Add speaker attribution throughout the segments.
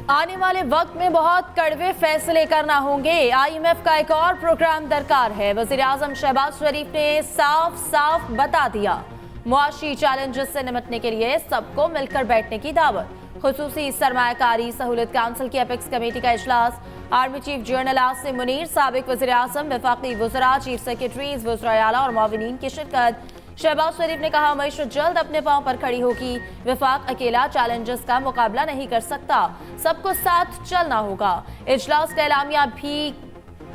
Speaker 1: आने वाले वक्त में बहुत कड़वे फैसले करना होंगे। IMF का एक और प्रोग्राम दरकार है। वजीर आजम शहबाज शरीफ ने साफ साफ बता दिया, मुआशी चैलेंजेस से निपटने के लिए सबको मिलकर बैठने की दावत। खुसूसी सरमायाकारी सहूलत काउंसिल की एपेक्स कमेटी का इजलास। Army chief general Asim Munir, साबिक वजीर आजम, वफाकी वज़रा, चीफ सेक्रेटरीज, वज़राए आला और मुआविनीन की शिरकत। शहबाज शरीफ ने कहा, मईशत जल्द अपने पांव पर खड़ी होगी। वफाक अकेला चैलेंजेस का मुकाबला नहीं कर सकता, सबको साथ चलना होगा। इजलास का एलामिया भी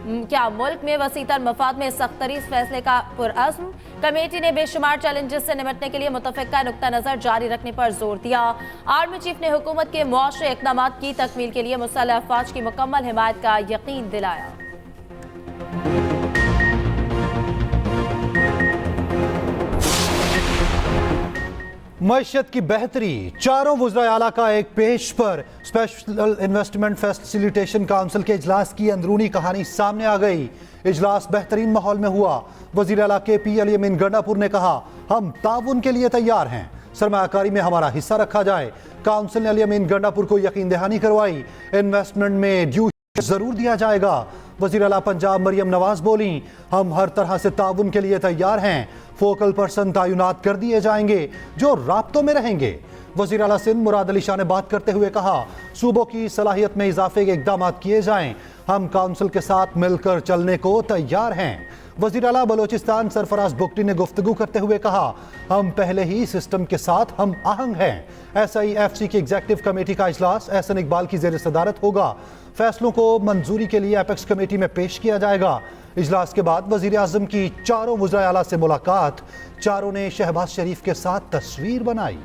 Speaker 1: क्या मुल्क में वसीतर मफाद में सख्तरी फैसले का पुरअज़्म। कमेटी ने बेशुमार चैलेंजेस से निपटने के लिए मुतफ़िका नुक्ता नज़र जारी रखने पर जोर दिया। आर्मी चीफ ने हुकूमत के मुआशी इक़दाम की तकमील के लिए मुसल्लह अफ़वाज की मुकम्मल हिमायत का यकीन दिलाया।
Speaker 2: मईशत की बेहतरी, चारों वज़राए आला का एक पेज पर स्पेशल इन्वेस्टमेंट फैसिलिटेशन काउंसिल के इजलास की अंदरूनी कहानी सामने आ गई। इजलास बेहतरीन माहौल में हुआ। वज़ीर आला KP अली अमीन गंडापुर ने कहा, हम ताउन के लिए तैयार हैं, सरमायाकारी में हमारा हिस्सा रखा जाए। काउंसिल ने अली अमीन गंडापुर को यकीन दहानी करवाई, इन्वेस्टमेंट में ड्यू जरूर दिया जाएगा। वज़ीर आला पंजाब मरियम नवाज बोली, हम हर तरह से ताउन के लिए तैयार हैं, फोकल पर्सन तैनात कर दिए जाएंगे जो राब्तों में रहेंगे। वज़ीर आला सिंध मुराद अली शाह ने बात करते हुए कहा, सूबों की सलाहियत में इजाफे के इकदाम किए जाएं, हम काउंसिल के साथ मिलकर चलने को तैयार हैं। वज़ीर आला बलोचिस्तान सरफराज बुगटी ने गुफ्तगू करते हुए कहा, हम पहले ही सिस्टम के साथ हम आहंग हैं। SIFC की एग्जीक्यूटिव कमेटी का इजलास एहसन इकबाल की ज़ेर सदारत होगा। फैसलों को मंजूरी के लिए एपेक्स कमेटी में पेश किया जाएगा। इजलास के बाद वज़ीर आज़म की चारों वज़राए आला से मुलाकात, चारों ने शहबाज शरीफ के साथ तस्वीर बनाई।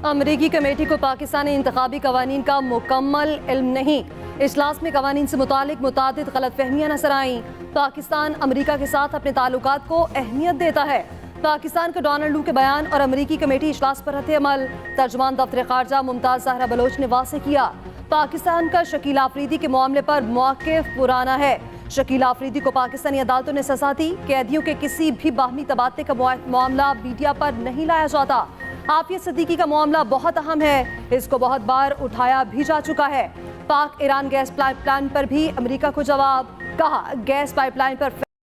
Speaker 3: अमरीकी कमेटी को पाकिस्तानी इंतखाबी कवानीन का मुकम्मल इल्म नहीं। इजलास में कवानीन से मुतालिक मुतादिद गलतफहमियां नजर आईं। पाकिस्तान अमरीका के साथ अपने ताल्लुकात को अहमियत देता है। पाकिस्तान के डोनाल्ड लू के बयान और अमरीकी कमेटी इजलास पर रद्द अमल। तर्जुमान दफ्तर खारजा मुमताज ज़हरा बलोच ने वाज़ेह किया, पाकिस्तान का शकील आफरीदी के मामले पर मौक़िफ़ पुराना है। शकील आफरीदी को पाकिस्तानी अदालतों ने सजा दी। कैदियों के किसी भी बाहमी तबादले का मामला मीडिया पर नहीं लाया जाता। आफिया सिद्दीकी का मामला बहुत अहम है, इसको बहुत बार उठाया भी जा चुका है। पाक ईरान गैस पाइपलाइन पर भी अमेरिका को जवाब। कहा, गैस पाइपलाइन पर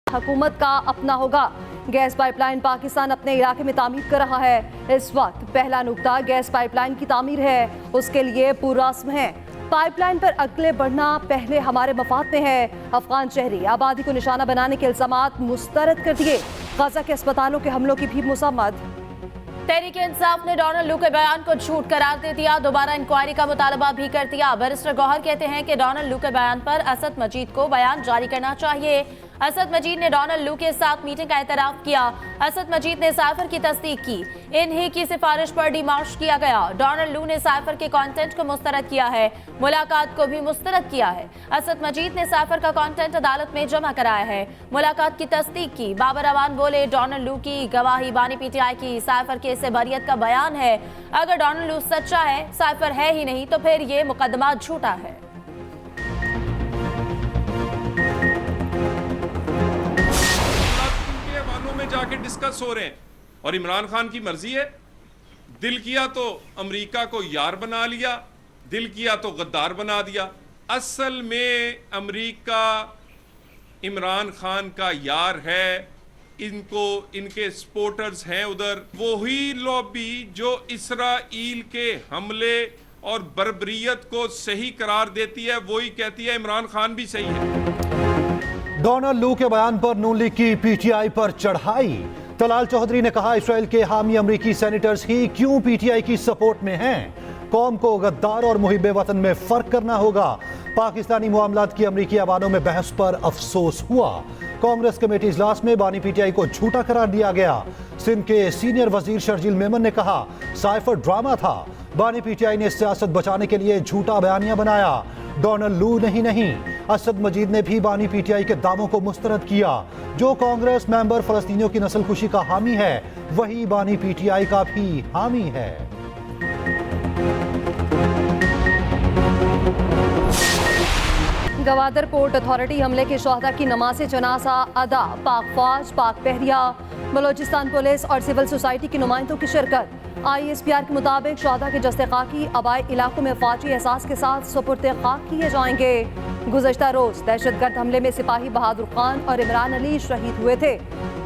Speaker 3: हुकूमत का अपना होगा। गैस पाइपलाइन पाकिस्तान अपने इलाके में तामीर कर रहा है। इस वक्त पहला नुकता गैस पाइपलाइन की तामीर है, उसके लिए पुरस्म है। पाइपलाइन पर अगले बढ़ना पहले हमारे मफाद में है। अफगान शहरी आबादी को निशाना बनाने के इल्जामात मुस्तरद कर दिए। गजा के अस्पतालों के हमलों की भी मज़म्मत।
Speaker 1: तहरीक इंसाफ ने डोनाल्ड लू के बयान को झूठ करार दे दिया, दोबारा इंक्वायरी का मुतालबा भी कर दिया। बैरिस्टर गौहर कहते हैं कि डोनाल्ड लू के बयान पर असद मजीद को बयान जारी करना चाहिए। असद मजीद ने डोनाल्ड लू के साथ मीटिंग का एतराफ किया। असद मजीद ने साइफर की तस्दीक की, इन्हीं की सिफारिश पर डिमार्श किया गया। डोनाल्ड लू ने साइफर के कंटेंट को मुस्तरद किया है, मुलाकात को भी मुस्तरद किया है। असद मजीद ने साइफर का कंटेंट अदालत में जमा कराया है, मुलाकात की तस्दीक की। बाबर अवान बोले, डोनाल्ड लू की गवाही बानी PTI की साइफर केस से बरियत का बयान है। अगर डोनाल्ड लू सच्चा है, साइफर है ही नहीं, तो फिर ये मुकदमा झूठा है।
Speaker 4: जाके डिस्कस हो रहे हैं और इमरान खान की मर्जी है। दिल किया तो अमेरिका को यार बना लिया, दिल किया तो गद्दार बना दिया। असल में अमेरिका इमरान खान का यार है, इनको इनके सपोर्टर्स हैं उधर। वही लॉबी जो इसराइल के हमले और बर्बरियत को सही करार देती है, वही कहती है इमरान खान भी सही है।
Speaker 2: डोनाल्ड लू के बयान पर नून लीग की PTI पर चढ़ाई। तलाल चौधरी ने कहा, इसराइल के हामी अमरीकी सेनेटर्स ही क्यों PTI की सपोर्ट में हैं। कौम को गद्दार और मुहिब वतन में फर्क करना होगा। पाकिस्तानी मामलात की अमरीकी अवानों में बहस पर अफसोस हुआ। कांग्रेस कमेटी इजलास में बानी PTI को झूठा करार दिया गया। सिंध के सीनियर वजीर शर्जील मेमन ने कहा, साइफर ड्रामा था, बानी PTI ने सियासत बचाने के लिए झूठा बयानिया बनाया। डोनाल्ड लू नहीं, असद मजीद ने भी बानी PTI के दावों को मुस्तरद किया। जो कांग्रेस मेंबर फलस्तीनियों की नस्ल खुशी का हामी है, वही बानी PTI का भी हामी है।
Speaker 3: गवादर पोर्ट अथॉरिटी हमले के शोहदा की नमाज़ जनाजा अदा, पाक फौज, पाक बहरिया, बलोचिस्तान पुलिस और सिविल सोसाइटी के नुमाइंदों की शिरकत। ISPR के मुताबिक शोहदा के जस्ते खाकी आबाई इलाकों में फौजी एहसास के साथ सुपुर्द खाक किए जाएंगे। गुज़श्ता रोज दहशतगर्द हमले में सिपाही बहादुर खान और इमरान अली शहीद हुए थे।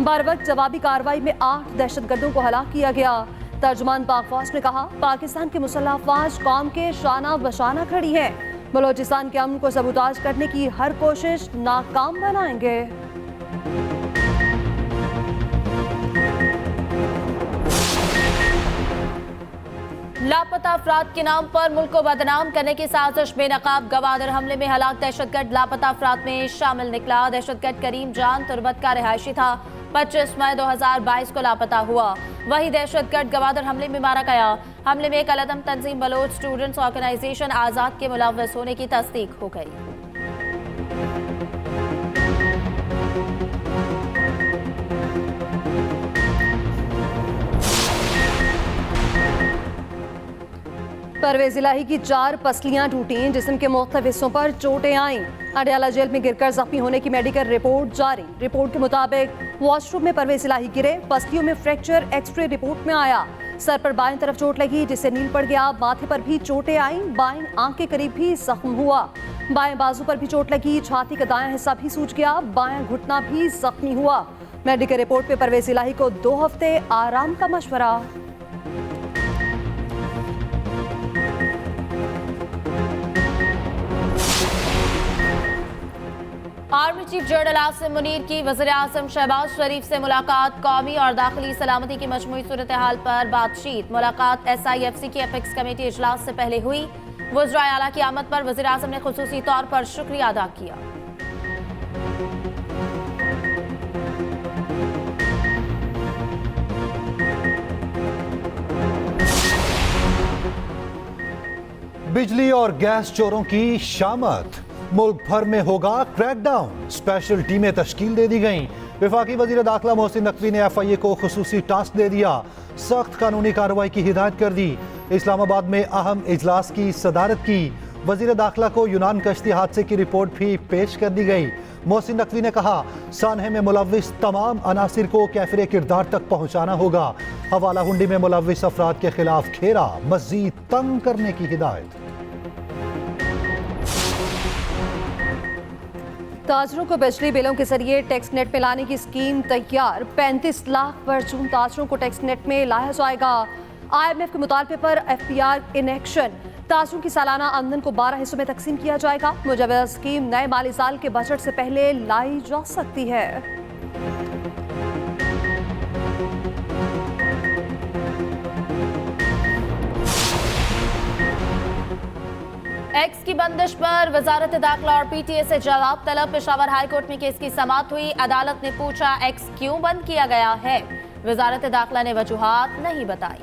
Speaker 3: बरवक्त जवाबी कार्रवाई में 8 दहशतगर्दों को हलाक किया गया। तर्जुमान पाक फौज ने कहा, पाकिस्तान की मुसल्लह अफवाज कौम के शाना बशाना खड़ी है। बलोचिस्तान के अमन को सबूताज करने की हर कोशिश नाकाम बनाएंगे।
Speaker 1: लापता अफराद के नाम पर मुल्क को बदनाम करने की साजिश में नकाब गवादर हमले में हलाक दहशतगर्द लापता अफराद में शामिल निकला। दहशतगर्द करीम जान तुर्बत का रिहायशी था, 25 मई 2022 को लापता हुआ। वही दहशतगर्द गवादर हमले में मारा गया। हमले में एक अलदम तंजीम बलोच स्टूडेंट्स ऑर्गेनाइजेशन आज़ाद के मुलव्वस होने की तस्दीक हो गई।
Speaker 3: परवेज इलाही की 4 पसलियां टूटी, जिस्म के मुख्तलिफ हिस्सों पर चोटें आईं। अडयाला जेल में गिरकर जख्मी होने की मेडिकल रिपोर्ट जारी। रिपोर्ट के मुताबिक वॉशरूम में परवेज इलाही गिरे, पसलियों में फ्रैक्चर एक्सरे रिपोर्ट में आया। सर पर बाएं तरफ चोट लगी जिससे नील पड़ गया। माथे पर भी चोटें आईं, बाएं आंख के करीब भी जख्म हुआ। बाएं बाजू पर भी चोट लगी, छाती का दायां हिस्सा भी सूज गया, बायां घुटना भी जख्मी हुआ। मेडिकल रिपोर्ट में परवेज इलाही को 2 हफ्ते आराम का मशवरा।
Speaker 1: Army chief general Asim Munir की वज़ीर आज़म शहबाज शरीफ से मुलाकात। कौमी और दाखिली सलामती की मजमूई सूरत हाल पर बातचीत। मुलाकात SIFC की एपेक्स कमेटी इजलास से पहले हुई। वज़राए आला की आमद पर वज़ीर आज़म ने खुसूसी तौर पर शुक्रिया अदा किया।
Speaker 2: बिजली और गैस चोरों की शामत। मुल्क भर में होगा क्रैकडाउन, स्पेशल टीमें तश्कील दे दी गईं। वफाकी वजीर दाखिला मोहसिन नकवी ने FIA को खुसूसी टास्क दे दिया, सख्त कानूनी कार्रवाई की हिदायत कर दी। इस्लामाबाद में अहम इजलास की सदारत की। वजीर दाखिला को यूनान कश्ती हादसे की रिपोर्ट भी पेश कर दी गई। मोहसिन नकवी ने कहा, सानहे में मुलव्विस तमाम अनासिर को कैफिर किरदार तक पहुंचाना होगा। हवाला हुंडी में मुलव्विस अफराद के खिलाफ घेरा, मजीद तंग करने की हिदायत।
Speaker 3: ताजरों को बिजली बिलों के जरिए टैक्स नेट में लाने की स्कीम तैयार। 35 लाख परचून ताजरों को टैक्स नेट में लाया जाएगा। IMF के मुतालबे पर FPR इन एक्शन। ताजरों की सालाना आमदन को 12 हिस्सों में तकसीम किया जाएगा। मुजवजा स्कीम नए माली साल के बजट से पहले लाई जा सकती है।
Speaker 1: एक्स की बंदिश पर वजारत दाखिला और PTA से जवाब तलब। पेशावर हाई कोर्ट में केस की समाअत हुई। अदालत ने पूछा, एक्स क्यों बंद किया गया है? वजारत दाखिला ने वजूहात नहीं बताई।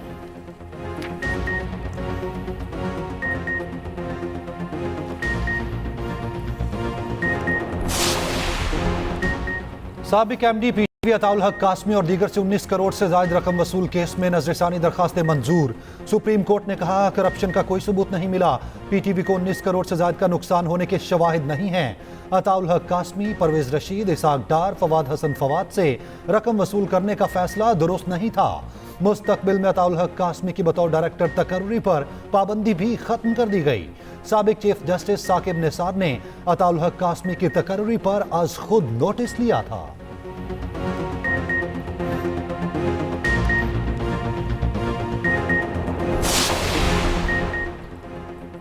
Speaker 2: साबिक MD PTV अताउल हक कासमी और दीगर से 19 करोड़ से ज्यादा रकम वसूल केस में नजरसानी दरखास्तें मंजूर। सुप्रीम कोर्ट ने कहा, करप्शन का कोई सबूत नहीं मिला। PTV को 19 करोड़ से ज्यादा का नुकसान होने के शवाहिद नहीं हैं। अताउल हक कासमी, परवेज रशीद, इसाक डार, फवाद हसन फवाद से रकम वसूल करने का फैसला दुरुस्त नहीं था। मुस्तकबिल में अताउल हक कासमी की बतौर डायरेक्टर तकर्री पर पाबंदी भी खत्म कर दी गई। साबिक चीफ जस्टिस साकिब निसार ने अताउल हक कासमी की तकर्री पर आज खुद नोटिस लिया था।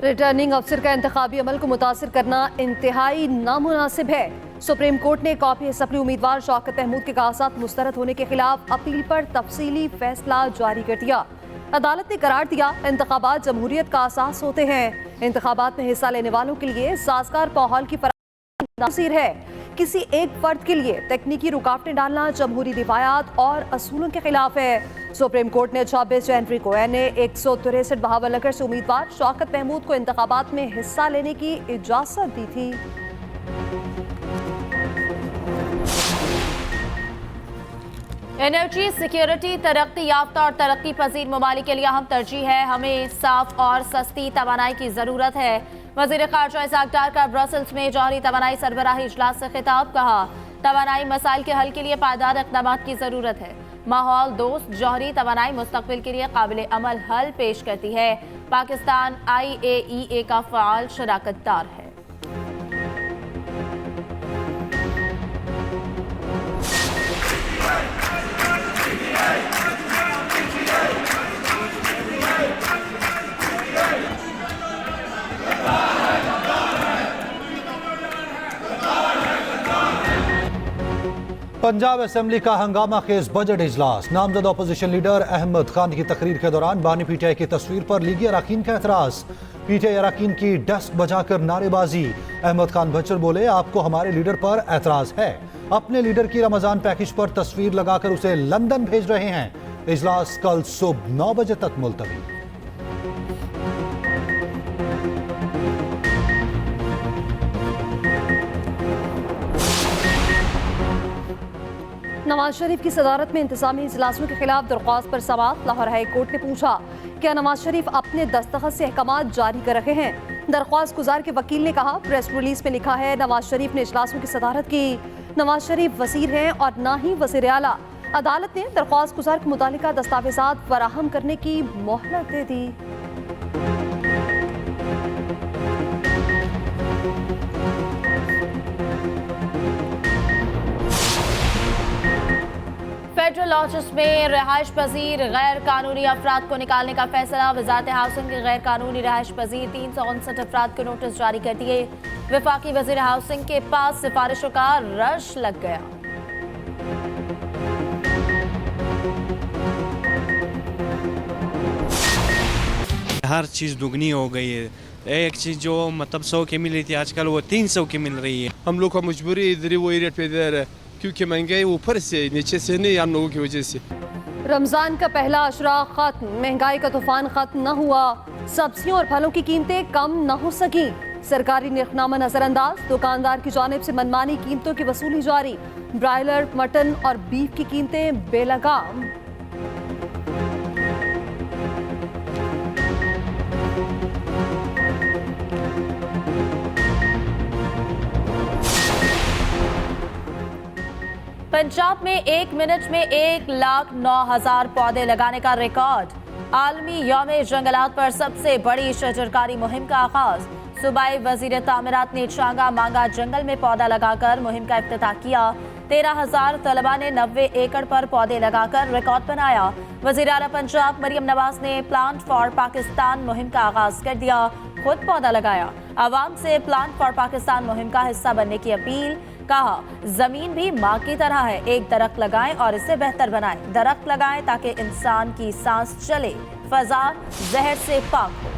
Speaker 3: रिटर्निंग अफसर का इंतखाबी अमल को मुतासिर करना इंतहाई नामुनासिब है। सुप्रीम कोर्ट ने कॉपी असम्बली उम्मीदवार शौकत महमूद के कागजात मुस्तरद होने के खिलाफ अपील पर तफसीली फैसला जारी कर दिया। अदालत ने करार दिया, इंतखाबात जमहूरियत का असास होते हैं। इंतखाबात में हिस्सा लेने वालों के लिए साजगार माहौल की फराहमी नासिर है। किसी एक फर्द के लिए तकनीकी रुकावटें डालना जमहूरी दिवायात और असूलों के खिलाफ है। सुप्रीम कोर्ट ने 26 जनवरी को NA 163 बहावलनगर से उम्मीदवार शौकत महमूद को इंतखाबात में हिस्सा लेने की इजाजत दी थी।
Speaker 1: एनर्जी सिक्योरिटी तरक्की याफ्ता और तरक्की पजीर ममालिक के लिए अहम तरजीह है। हमें साफ और सस्ती तवानाई की जरूरत है। वजीर खारजा इसाक डार का ब्रसल्स में जौहरी तवानाई सरबराही इजलास से खिताब। कहा, तवानाई मसाइल के हल के लिए पायदार इक़दाम की जरूरत है। माहौल दोस्त जौहरी तवानाई मुस्तकबिल के लिए काबिल अमल हल पेश करती है। पाकिस्तान IAEA का फ़ाल शराकतदार है।
Speaker 2: पंजाब असेंबली का हंगामा खेज बजट इजलास। नामजद अपोजिशन लीडर अहमद खान की तकरीर के दौरान बानी PTI की तस्वीर पर लीगी अरकान का एतराज। PTI अरकान की डेस्क बजाकर नारेबाजी। अहमद खान भच्चर बोले, आपको हमारे लीडर पर एतराज है। अपने लीडर की रमजान पैकेज पर तस्वीर लगाकर उसे लंदन भेज रहे हैं। इजलास कल सुबह 9 बजे तक मुलतवी।
Speaker 3: नवाज शरीफ की सदारत में इंतजामी इजलासों के खिलाफ दरख्वास्त पर समाअत। लाहौर हाई कोर्ट ने पूछा, क्या नवाज शरीफ अपने दस्तखत से अहकामात जारी कर रहे हैं? दरख्वास्त गुजार के वकील ने कहा, प्रेस रिलीज में लिखा है, नवाज शरीफ ने इजलासों की सदारत की। नवाज शरीफ वजीर हैं और ना ही वजीर आला। अदालत ने दरख्वास्त गुजार के मुतालिका दस्तावेजात फराहम करने की मोहलत दे दी।
Speaker 1: फेडरल लॉजेस में रिहाइश पजीर गैर कानूनी अफराद को निकालने का फैसला। वजारत हाउसिंग के गैर कानूनी रिहाइश पजीर 359 अफराद को नोटिस जारी कर दिए। वफाकी वजीर हाउसिंग के पास सिफारिशों का रश लग गया।
Speaker 5: हर चीज़ दुगनी हो गई है। एक चीज़ जो मतलब 100 की मिली थी आजकल वो 300 की मिल रही है।
Speaker 6: हम लोग को मजबूरी इधर वही रेट पे दे रहे हैं क्योंकि महंगाई ऊपर से नीचे से नहीं, हम लोगों की वजह से।
Speaker 3: रमजान का पहला अशरा खत्म, महंगाई का तूफान खत्म न हुआ। सब्जियों और फलों की कीमतें कम न हो सकी। सरकारी निर्खनामा नजरअंदाज, दुकानदार की जानिब से मनमानी कीमतों की वसूली जारी। ब्रायलर, मटन और बीफ की कीमतें बेलगाम।
Speaker 1: पंजाब में 1 मिनट में 1,09,000 पौधे लगाने का रिकॉर्ड। आलमी यौम जंगलात पर सबसे बड़ी शजरकारी मुहिम का आगाज। सूबाई वजीर तामीरात ने चांगा मांगा जंगल में पौधा लगाकर मुहिम का इफ्तिताह किया। 13,000 तलबा ने 90 एकड़ पर पौधे लगाकर रिकॉर्ड बनाया। वजीर आला पंजाब मरियम नवाज ने प्लांट फॉर पाकिस्तान मुहिम का आगाज कर दिया। खुद पौधा लगाया। आवाम से प्लांट फॉर पाकिस्तान मुहिम का हिस्सा बनने की अपील। कहा, जमीन भी माँ की तरह है, एक दरख्त लगाएं और इसे बेहतर बनाएं। दरख्त लगाएं ताकि इंसान की सांस चले, फजा जहर से पाक हो।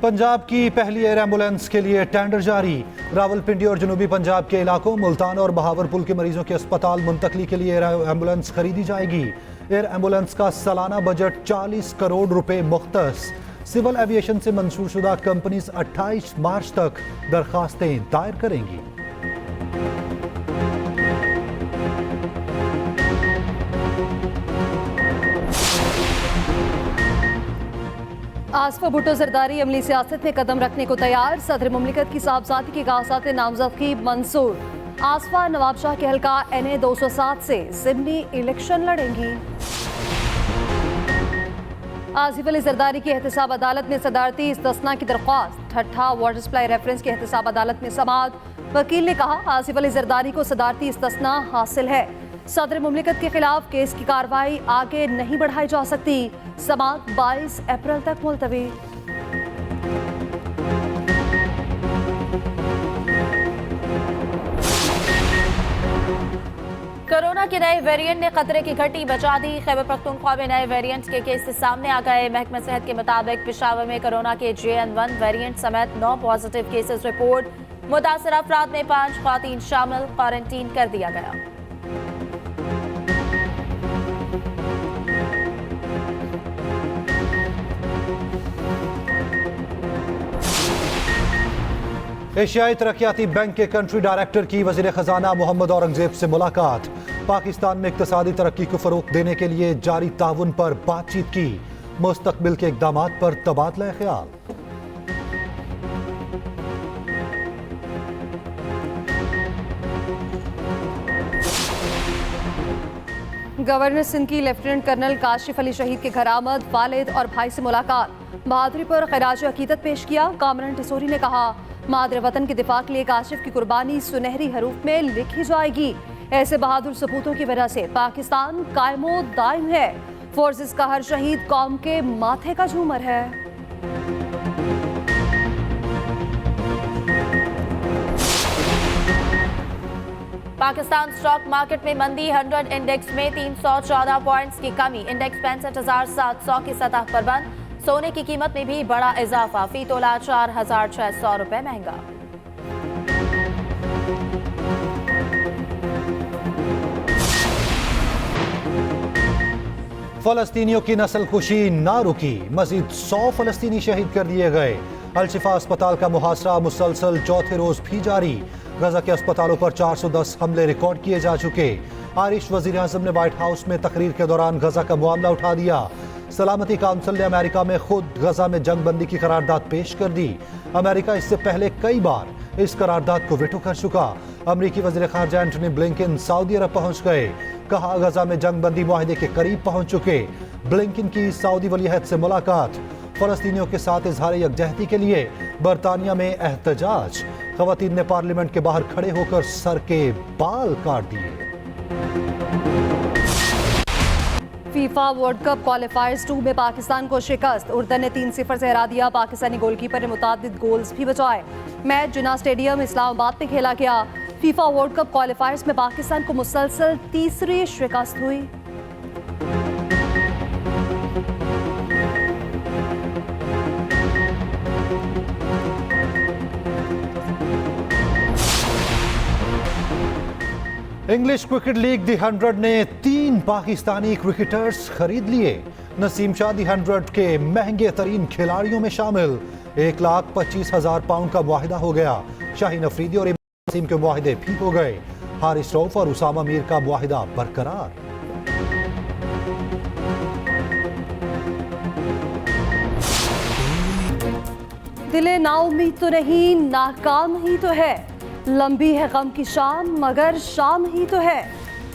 Speaker 2: पंजाब की पहली एयर एम्बुलेंस के लिए टेंडर जारी। रावलपिंडी और जनूबी पंजाब के इलाकों मुल्तान और बहावरपुर के मरीजों के अस्पताल मुंतकली के लिए एयर एम्बुलेंस खरीदी जाएगी। एयर एम्बुलेंस का सालाना बजट 40 करोड़ रुपए मुख्तस। सिविल एविएशन से मंजूरशुदा कंपनीज 28 मार्च तक दरखास्तें दायर करेंगी।
Speaker 3: आसफा भुट्टो जरदारी अमली सियासत में कदम रखने को तैयार। सदर मुमलिकत की साहबजादी के कागजात नामजदगी मंसूर। आसफा नवाबशाह के हल्का NA 207 से ज़िमनी इलेक्शन लड़ेंगी। आसिफ अली जरदारी की एहतसाब अदालत में सदारती इस्तस्ना की दरख्वास्त। ठट्ठा वाटर सप्लाई रेफरेंस की एहतसाब अदालत में समाअत। वकील ने कहा, आसिफ अली जरदारी को सदारती इस्तस्ना हासिल है। सदर मुमलिकत के खिलाफ केस की कार्रवाई आगे नहीं बढ़ाई जा सकती। समाअत 22 अप्रैल तक मुलतवी।
Speaker 1: कोरोना के नए वेरिएंट ने खतरे की घंटी बजा दी। खैबर पख्तूनख्वा में नए वेरिएंट के केसेस सामने आ गए। महकमा सेहत के मुताबिक पेशावर में कोरोना के JN1 वेरिएंट समेत 9 पॉजिटिव केसेस रिपोर्ट। मुतासर अफराद में 5 ख्वातीन शामिल, क्वारंटीन कर दिया गया। एशियाई तरक्याती बैंक के कंट्री डायरेक्टर की वजीर खजाना मोहम्मद औरंगजेब से मुलाकात।
Speaker 2: पाकिस्तान में इक्तिसादी तरक्की को फरोग देने के लिए जारी ताउन पर बातचीत की। मुस्तकबिल के इक़दामात पर तबादला ख्याल।
Speaker 3: गवर्नर सिंध की लेफ्टिनेंट कर्नल काशिफ अली शहीद के घर आमद, वालिद और भाई से मुलाकात, बहादुरी पर खिराज अकीदत पेश किया। कामरान टिसोरी ने कहा, मादर वतन के दिफा के लिए काशिफ की कुर्बानी सुनहरी हरूफ में लिखी जाएगी। ऐसे बहादुर सपूतों की वजह से पाकिस्तान कायमो दायम है। फोर्सेस का हर शहीद कौम के माथे का झूमर है।
Speaker 1: पाकिस्तान स्टॉक मार्केट में मंदी, 100 इंडेक्स में 314 पॉइंट्स की कमी, इंडेक्स 65,700 की सतह पर बंद। सोने की कीमत में भी बड़ा इजाफा, फी तोला 4,600 रुपए महंगा।
Speaker 2: फलस्तीनियों की नस्लकुशी ना रुकी, मजीद 100 फलस्तीनी शहीद कर दिए गए। अल-शिफा अस्पताल का मुहासरा मुसलसल चौथे रोज भी जारी। गजा के अस्पतालों पर 410 हमले रिकॉर्ड किए जा चुके। आयरिश वजीर आजम ने व्हाइट हाउस में तकरीर के दौरान गजा का मामला उठा दिया। सलामती काउंसिल ने अमेरिका में खुद गजा में जंग बंदी की करारदाद पेश कर दी। अमेरिका इससे पहले कई बार इस करारदाद को वेटो कर चुका। अमरीकी वजीर खारजा एंटनी ब्लिंकन सऊदी अरब पहुंच गए। कहा, गजा में जंग बंदी मुआहिदे के करीब पहुंच चुके। ब्लिंकन की सऊदी वलीअहद से मुलाकात। फलस्तीनियों के साथ इजहार यकजहती के लिए बरतानिया में एहतजाज। खवातीन ने पार्लियामेंट के बाहर खड़े होकर सर के बाल काट दिए।
Speaker 3: फीफा वर्ल्ड कप क्वालिफायर्स 2 में पाकिस्तान को शिकस्त, उर्दन ने 3-0 से हरा दिया। पाकिस्तानी गोलकीपर ने मुतादिद गोल्स भी बचाए। मैच जिन्ना स्टेडियम इस्लामाबाद में खेला गया। फीफा वर्ल्ड कप क्वालिफायर्स में पाकिस्तान को मुसलसल तीसरी शिकस्त हुई।
Speaker 2: इंग्लिश क्रिकेट लीग दी 100 ने 3 पाकिस्तानी क्रिकेटर्स खरीद लिए। नसीम शाह दी 100 के महंगे तरीन खिलाड़ियों में शामिल। 1,25,000 पाउंड का मुआहिदा हो गया। शाहीन अफरीदी और इमरान नसीम के मुआहिदे भी हो गए। हारिस रऊफ और उसामा मीर का मुआहिदा बरकरार।
Speaker 3: दिले नाउमीद तो नहीं, नाकाम ही तो है। लंबी है गम की शाम, मगर शाम ही तो है।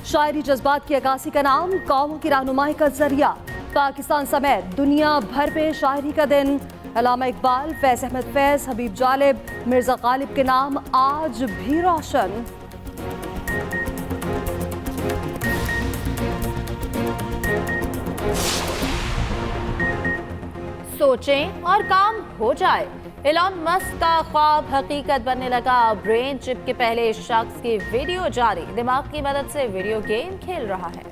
Speaker 3: शायरी जज्बात की अक्कासी का नाम, कौमों की रहनुमाई का जरिया। पाकिस्तान समेत दुनिया भर में शायरी का दिन। अल्लामा इकबाल, फैज अहमद फैज, हबीब जालिब, मिर्जा गालिब के नाम आज भी रोशन।
Speaker 1: सोचें और काम हो जाए। एलॉन मस्क का ख्वाब हकीकत बनने लगा। ब्रेन चिप के पहले शख्स की वीडियो जारी। दिमाग की मदद से वीडियो गेम खेल रहा है।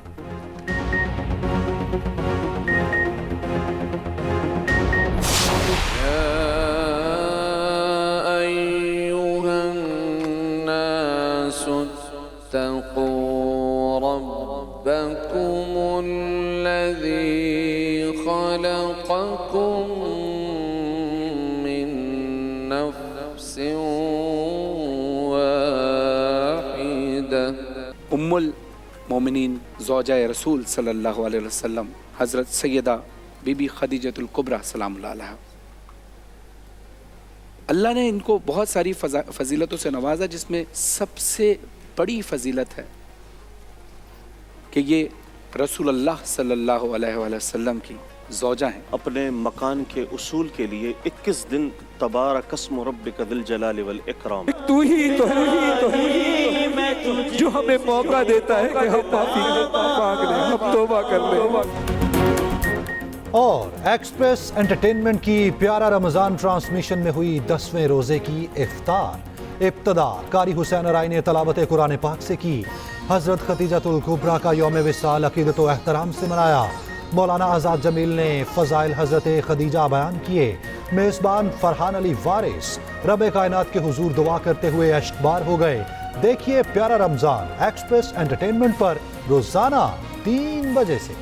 Speaker 7: उम्मुल मोमिनीन ज़ौजा रसूल सल्लल्लाहु अलैहि वसल्लम हज़रत सैयदा बीबी खदीजतुल कुबरा सलामुल्लाह अलैहा। अल्लाह ने इनको बहुत सारी फजीलतों से नवाजा, जिसमें सबसे बड़ी फजीलत है कि ये रसूलुल्लाह सल्लल्लाहु अलैहि वसल्लम की ज़ौजा हैं।
Speaker 8: अपने मकान के उसूल के लिए 21 दिन तबारक अस्मु रब्बिका ज़िल जलाली वल इकराम।
Speaker 9: तू ही तो जो हमें मौका देता है कि हम माफी मांग लें, हम तौबा कर लें।
Speaker 2: और एक्सप्रेस एंटरटेनमेंट की प्यारा रमजान ट्रांसमिशन में हुई 10वें रोजे की इफ्तार। इब्तदा कारी हुसैन अराई ने तलावत कुरान पाक से की। हजरत खतीजतुल कुबरा का यौम विसाल अकीदत व एहतराम से मनाया। मौलाना आज़ाद जमील ने फ़ज़ाइल हज़रत खदीजा बयान किए। मेज़बान फरहान अली वारिस रब कायनात के हुजूर दुआ करते हुए अश्कबार हो गए। देखिए प्यारा रमजान एक्सप्रेस एंटरटेनमेंट पर रोजाना 3 बजे से।